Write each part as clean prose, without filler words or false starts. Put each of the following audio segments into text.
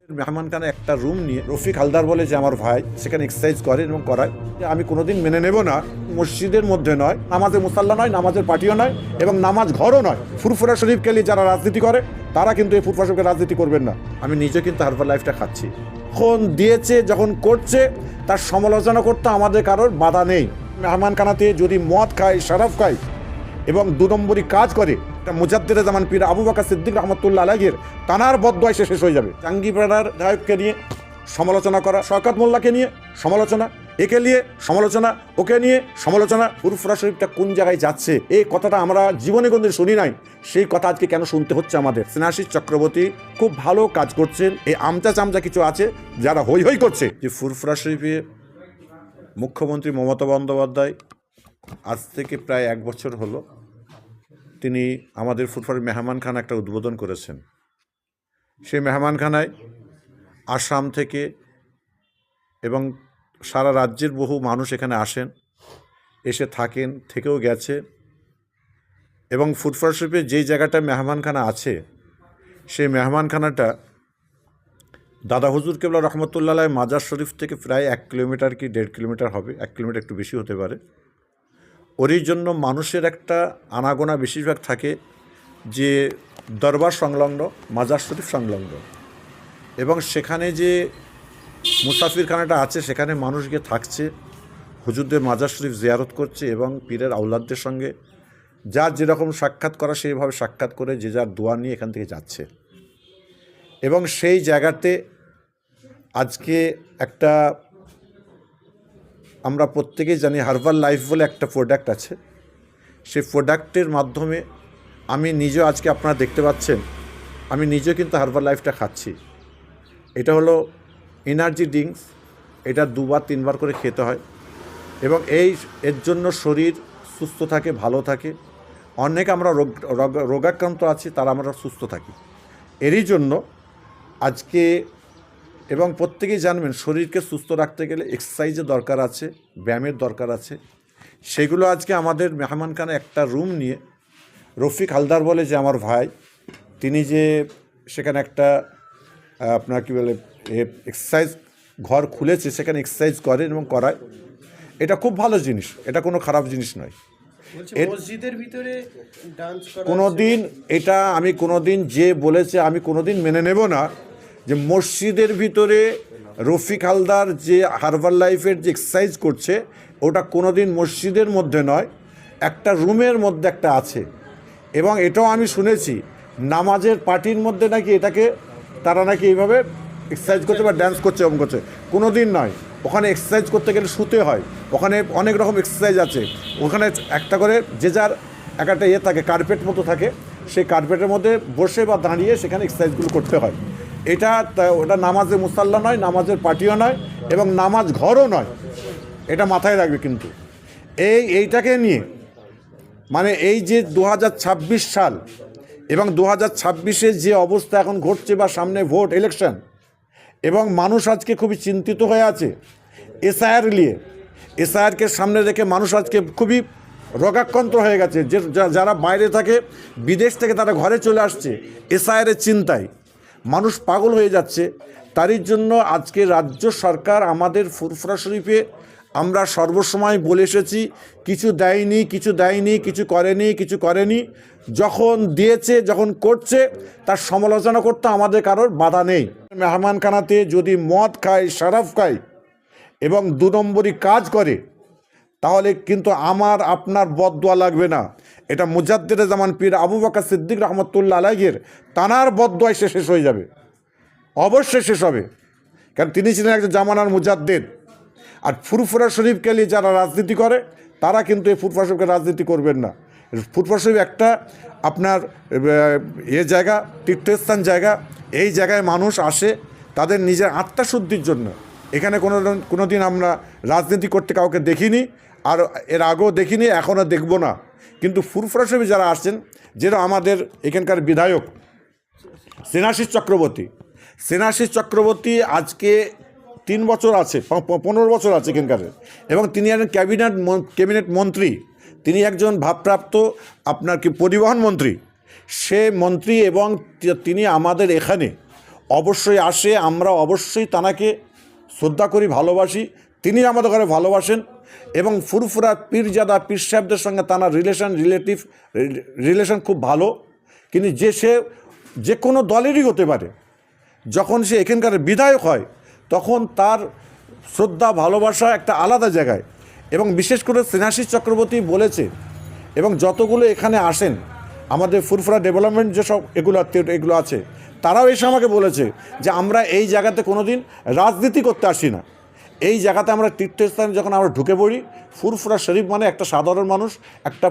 মেহমানখানে একটা রুম নিয়ে রফিক হালদার বলে যে আমার ভাই সেখানে এক্সারসাইজ করে এবং করায়, আমি কোনোদিন মেনে নেব না। মসজিদের মধ্যে নয়, নামাজের মুসাল্লা নয়, নামাজের পার্টিও নয় এবং নামাজ ঘরও নয়। ফুরফুরা শরীফকে নিয়ে যারা রাজনীতি করে তারা কিন্তু এই ফুরফুরা শরীফকে রাজনীতি করবেন না। আমি নিজে কিন্তু হারবার লাইফটা খাচ্ছি। যখন দিয়েছে, যখন করছে, তার সমালোচনা করতে আমাদের কারোর বাধা নেই। মেহমানখানাতে যদি মদ খায়, শরাব খায় এবং 2 নম্বরই কাজ করে, মুজাদ্দেদ জামান পীর আবু বকর সিদ্দিক রহমতুল্লাহ আলাইহির তানার বদদোয়ায় শেষ হয়ে যাবে। জাঙ্গিপাড়ার ধায়ককে নিয়ে সমালোচনা করা, শওকত মোল্লাকে নিয়ে সমালোচনা, একে নিয়ে সমালোচনা, ওকে নিয়ে সমালোচনা। ফুরফুরা শরীফটা কোন জায়গায় যাচ্ছে এই কথাটা আমরা জীবনে কোনদিন শুনি নাই, সেই কথা আজকে কেন শুনতে হচ্ছে আমাদের? স্নেহাশিস চক্রবর্তী খুব ভালো কাজ করছেন। এই আমচা চামচা কিছু আছে যারা হৈ হৈ করছে যে ফুরফুরা শরীফে মুখ্যমন্ত্রী মমতা বন্দ্যোপাধ্যায় আজ থেকে প্রায় 1 বছর হলো তিনি আমাদের ফুরফুরার মেহমানখানা একটা উদ্বোধন করেছেন। সেই মেহমানখানায় আসাম থেকে এবং সারা রাজ্যের বহু মানুষ এখানে আসেন, এসে থাকেন, থেকেও গেছে। এবং ফুরফুরা শরীফে যেই জায়গাটা মেহমানখানা আছে, সেই মেহমানখানাটা দাদা হুজুর কেবলা রহমতুল্লাহ আলাইহি মাজার শরীফ থেকে প্রায় 1 কিলোমিটার কি 1.5 কিলোমিটার হবে, 1 কিলোমিটার একটু বেশি হতে পারে। ওরই জন্য মানুষের একটা আনাগোনা বেশিরভাগ থাকে যে দরবার সংলগ্ন, মাজার শরীফ সংলগ্ন, এবং সেখানে যে মুসাফিরখানাটা আছে সেখানে মানুষ গিয়ে থাকছে, হুজুরদের মাজার শরীফ জিয়ারত করছে এবং পীরের আওলাদদের সঙ্গে যার যেরকম সাক্ষাৎ করা সেইভাবে সাক্ষাৎ করে যে যার দোয়া নিয়ে এখান থেকে যাচ্ছে। এবং সেই জায়গাতে আজকে একটা আমরা প্রত্যেকেই জানি হারবাল লাইফ বলে একটা প্রোডাক্ট আছে। সেই প্রোডাক্টের মাধ্যমে আমি নিজেও আজকে আপনারা দেখতে পাচ্ছেন, আমি নিজেও কিন্তু হারবাল লাইফটা খাচ্ছি। এটা হলো এনার্জি ড্রিঙ্কস, এটা 2বার 3বার করে খেতে হয় এবং এর জন্য শরীর সুস্থ থাকে, ভালো থাকে। অনেক আমরা রোগাক্রান্ত আছি, তারা আমরা সুস্থ থাকি। এরই জন্য আজকে, এবং প্রত্যেকেই জানবেন শরীরকে সুস্থ রাখতে গেলে এক্সারসাইজের দরকার আছে, ব্যায়ামের দরকার আছে। সেগুলো আজকে আমাদের মেহমানখানে একটা রুম নিয়ে রফিক হালদার বলে যে আমার ভাই, তিনি যে সেখানে একটা আপনার কী বলে এক্সারসাইজ ঘর খুলেছে, সেখানে এক্সারসাইজ করেন এবং করায়। এটা খুব ভালো জিনিস, এটা কোনো খারাপ জিনিস নয়। মসজিদের ভিতরে ডান্স করা কোনোদিন এটা আমি কোনোদিন যে বলেছে আমি কোনোদিন মেনে নেব না যে মসজিদের ভিতরে রফিক হালদার যে হারবাল লাইফের যে এক্সারসাইজ করছে ওটা কোনোদিন মসজিদের মধ্যে নয়, একটা রুমের মধ্যে একটা আছে। এবং এটাও আমি শুনেছি নামাজের পার্টির মধ্যে নাকি এটাকে তারা নাকি এইভাবে এক্সারসাইজ করছে বা ড্যান্স করছে, এরকম করছে। কোনো দিন নয়, ওখানে এক্সারসাইজ করতে গেলে শুতে হয়, ওখানে অনেক রকম এক্সারসাইজ আছে। ওখানে একটা করে যে যার একটা থাকে, কার্পেট মতো থাকে, সেই কার্পেটের মধ্যে বসে বা দাঁড়িয়ে সেখানে এক্সারসাইজগুলো করতে হয়। ওটা নামাজের মুসাল্লা নয়, নামাজের পার্টিও নয় এবং নামাজ ঘরও নয়, এটা মাথায় রাখবে। কিন্তু এইটাকে নিয়ে মানে এই যে 2026 সাল এবং 2026-এ যে অবস্থা এখন ঘটছে বা সামনে ভোট ইলেকশন, এবং মানুষ আজকে খুবই চিন্তিত হয়ে আছে এসআইআর নিয়ে। এসআইআরকে সামনে রেখে মানুষ আজকে খুবই রোগাক্রান্ত হয়ে গেছে। যে যারা বাইরে থাকে, বিদেশ থেকে তারা ঘরে চলে আসছে এসআইআরের চিন্তায়, মানুষ পাগল হয়ে যাচ্ছে। তারই জন্য আজকে রাজ্য সরকার আমাদের ফুরফুরা শরীফে আমরা সর্বসময় বলে এসেছি কিছু দেয়নি, কিছু দেয়নি, কিছু করেনি, কিছু করেনি। যখন দিয়েছে, যখন করছে, তার সমালোচনা করতে আমাদের কারোর বাধা নেই। মেহমানখানাতে যদি মদ খায়, শরাব খায় এবং 2 নম্বরই কাজ করে, তাহলে কিন্তু আমার আপনার বদদোয়া লাগবে না। এটা মুজাদ্দেদ জামান পীর আবু বকর সিদ্দিক রহমতুল্লাহ আলাইহির তানার বদদোয়ায় শেষ হয়ে যাবে, অবশ্যই শেষ হবে। কারণ তিনি ছিলেন একজন জামানার মুজাদ্দেদ। আর ফুরফুরা শরীফকে নিয়ে যারা রাজনীতি করে তারা কিন্তু এই ফুরফুরা শরীফকে রাজনীতি করবেন না। ফুরফুরা শরীফ একটা আপনার জায়গা, তীর্থস্থান জায়গা। এই জায়গায় মানুষ আসে তাদের নিজের আত্মাশুদ্ধির জন্য। এখানে কোনো দিন আমরা রাজনীতি করতে কাউকে দেখিনি, আর এর আগেও দেখিনি, এখনও দেখব না। কিন্তু ফুরফুরা শরীফে যারা আসছেন, যেটা আমাদের এখানকার বিধায়ক স্নেহাশিস চক্রবর্তী আজকে 3 বছর আছে, 15 বছর আছে এখানকার, এবং তিনি একজন ক্যাবিনেট মন্ত্রী, তিনি একজন ভারপ্রাপ্ত আপনার পরিবহন মন্ত্রী। সে মন্ত্রী এবং তিনি আমাদের এখানে অবশ্যই আসে, আমরা অবশ্যই তানাকে শ্রদ্ধা করি, ভালোবাসি, তিনি আমাদের ঘরে ভালোবাসেন। এবং ফুরফুরা পীরজাদা পীর সাহেবদের সঙ্গে তানার রিলেশন খুব ভালো। কিন্তু সে যে কোনো দলেরই হতে পারে, যখন সে এখানকার বিধায়ক হয় তখন তার শ্রদ্ধা ভালোবাসা একটা আলাদা জায়গায়। এবং বিশেষ করে স্নেহাশিস চক্রবর্তী বলেছে, এবং যতগুলো এখানে আসেন আমাদের ফুরফুরা ডেভেলপমেন্ট যেসব এগুলো আছে, তারাও এসে আমাকে বলেছে যে আমরা এই জায়গাতে কোনো দিন রাজনীতি করতে আসি না। এই জায়গাতে আমরা তীর্থস্থানে যখন আমরা ঢুকে পড়ি, ফুরফুরা শরীফ মানে একটা সাধারণ মানুষ, একটা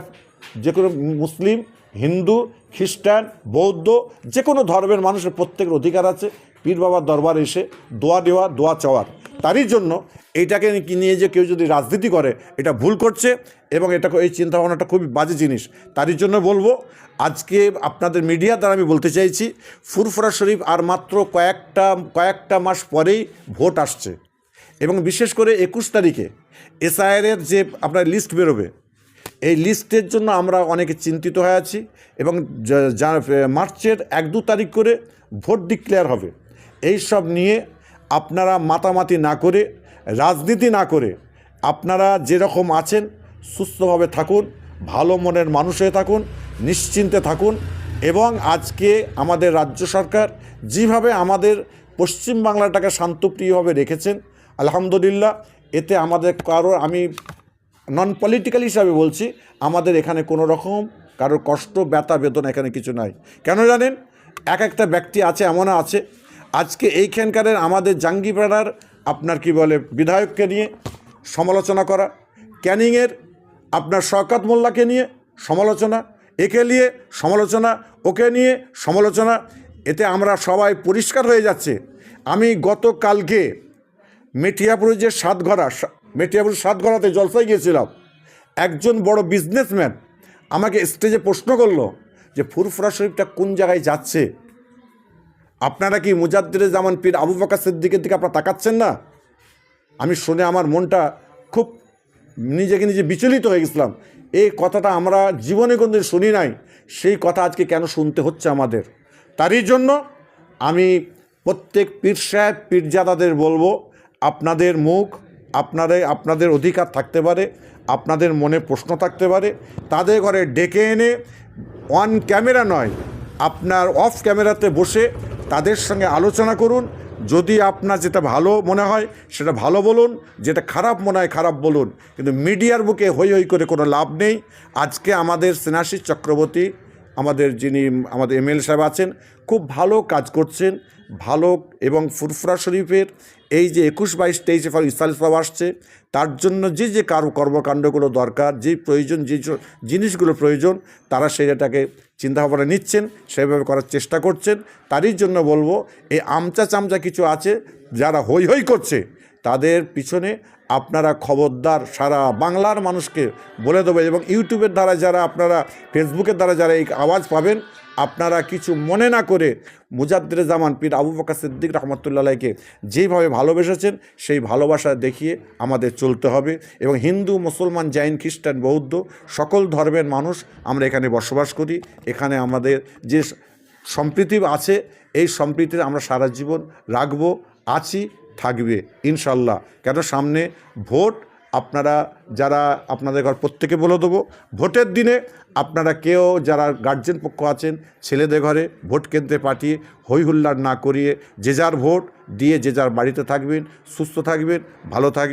যে কোনো মুসলিম, হিন্দু, খ্রিস্টান, বৌদ্ধ, যে কোনো ধর্মের মানুষের প্রত্যেকের অধিকার আছে পীর বাবার দরবারে এসে দোয়া দেওয়া, দোয়া চাওয়ার। তারই জন্য এইটাকে নিয়ে যে কেউ যদি রাজনীতি করে এটা ভুল করছে, এবং এই চিন্তাভাবনাটা খুবই বাজে জিনিস। তারই জন্য বলবো, আজকে আপনাদের মিডিয়া দ্বারা আমি বলতে চাইছি, ফুরফুরা শরীফ আর মাত্র কয়েকটা মাস পরেই ভোট আসছে। এবং বিশেষ করে 21 তারিখে এসআইআরের যে আপনার লিস্ট বেরোবে, এই লিস্টের জন্য আমরা অনেকে চিন্তিত হয়ে আছি। এবং মার্চের 1-2 তারিখ করে ভোট ডিক্লেয়ার হবে। এই সব নিয়ে আপনারা মাতামাতি না করে, রাজনীতি না করে, আপনারা যেরকম আছেন সুস্থভাবে থাকুন, ভালো মনের মানুষ হয়ে থাকুন, নিশ্চিন্তে থাকুন। এবং আজকে আমাদের রাজ্য সরকার যেভাবে আমাদের পশ্চিমবাংলাটাকে শান্তপ্রিয়ভাবে রেখেছেন, আলহামদুলিল্লাহ, এতে আমাদের আমি নন পলিটিক্যাল হিসাবে বলছি, আমাদের এখানে কোনো রকম কারোর কষ্ট, ব্যথা, বেদনা এখানে কিছু নাই। কেন জানেন? একটা ব্যক্তি আছে, এমন আছে আজকে এইখানকার আমাদের জাঙ্গিপাড়ার আপনার কি বলে বিধায়ককে নিয়ে সমালোচনা করা, ক্যানিংয়ের আপনার শওকত মোল্লাকে নিয়ে সমালোচনা, একে নিয়ে সমালোচনা, ওকে নিয়ে সমালোচনা। এতে আমরা সবাই পরিষ্কার হয়ে যাচ্ছে। আমি গতকালকে মেটিয়াপুরের যে সাতঘরাতে জলসায় গিয়েছিলাম, একজন বড় বিজনেসম্যান আমাকে স্টেজে প্রশ্ন করলো যে ফুরফুরা শরীফটা কোন জায়গায় যাচ্ছে, আপনারা কি মুজাদ্দিদে জামান পীর আবু বকর সিদ্দিকের দিকে আপনারা তাকাচ্ছেন না? আমি শুনে আমার মনটা খুব নিজে বিচলিত হয়ে গেছিলাম। এই কথাটা আমরা জীবনে কোনদিন শুনি নাই, সেই কথা আজকে কেন শুনতে হচ্ছে আমাদের? তারই জন্য আমি প্রত্যেক পীর সাহেব পীরজাদাদের বলবো, আপনাদের মুখ, আপনাদের অধিকার থাকতে পারে, আপনাদের মনে প্রশ্ন থাকতে পারে, তাদের ঘরে ডেকে এনে অন ক্যামেরা নয়, আপনার অফ ক্যামেরাতে বসে তাদের সঙ্গে আলোচনা করুন। যদি আপনার যেটা ভালো মনে হয় সেটা ভালো বলুন, যেটা খারাপ মনে হয় খারাপ বলুন, কিন্তু মিডিয়ার বুকে হই হই করে কোনো লাভ নেই। আজকে আমাদের স্নেহাশিস চক্রবর্তী, যিনি আমাদের এমএলএ সাহেব আছেন, খুব ভালো কাজ করছেন, ভালো। এবং ফুরফুরা শরীফের এই যে 21, 22, 23 ইসাল সব আসছে, তার জন্য যে কর্মকাণ্ডগুলো দরকার, যে প্রয়োজন, যে জিনিসগুলো প্রয়োজন, তারা সেটাকে চিন্তাভাবনা নিচ্ছেন, সেভাবে করার চেষ্টা করছেন। তারই জন্য বলবো, এই আমচা চামচা কিছু আছে যারা হই হই করছে, তাদের পিছনে আপনারা খবরদার সারা বাংলার মানুষকে বলে দেবো। এবং ইউটিউবের দ্বারা যারা, আপনারা ফেসবুকের দ্বারা যারা এই আওয়াজ পাবেন, আপনারা কিছু মনে না করে মুজাদ্দিদে জামান পীর আবু বকর সিদ্দিক রহমতুল্লাহকে যেইভাবে ভালোবেসেছেন, সেই ভালোবাসা দেখিয়ে আমাদের চলতে হবে। এবং হিন্দু, মুসলমান, জৈন, খ্রিস্টান, বৌদ্ধ সকল ধর্মের মানুষ আমরা এখানে বসবাস করি। এখানে আমাদের যে সম্প্রীতি আছে, এই সম্প্রীতি আমরা সারা জীবন রাখবো, আছি, থাকবে ইনশাল্লাহ। কেন সামনে ভোট, আপনারা যারা আপনাদের ঘর প্রত্যেকে বলে দেবো, ভোটের দিনে আপনারা কেউ যারা গার্জেন পক্ষ আছেন, ছেলেদের ঘরে ভোট কেন্দ্রে পাঠিয়ে হই হুল্লাড় না করিয়ে যে যার ভোট দিয়ে যে যার বাড়িতে থাকবেন, সুস্থ থাকবেন, ভালো থাকবেন।